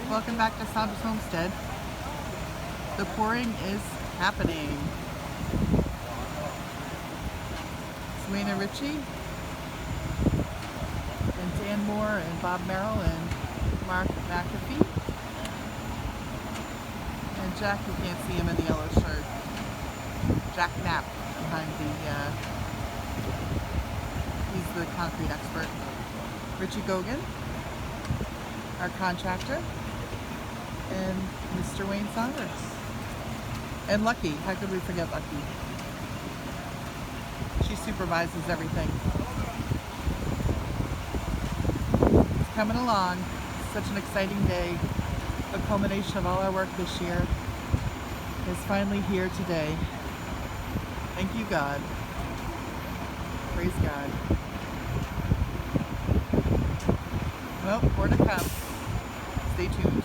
Welcome back to Saunders Homestead. The pouring is happening. Wayne and Richie and Dan Moore and Bob Merrill and Mark McAfee and Jack, you can't see him in the yellow shirt. Jack Knapp behind he's the concrete expert. Richie Gogan, our contractor, and Mr. Wayne Saunders. And Lucky, how could we forget Lucky? She supervises everything. It's coming along. Such an exciting day. The culmination of all our work this year is finally here today. Thank you, God. Praise God. Well, more to come. Stay tuned.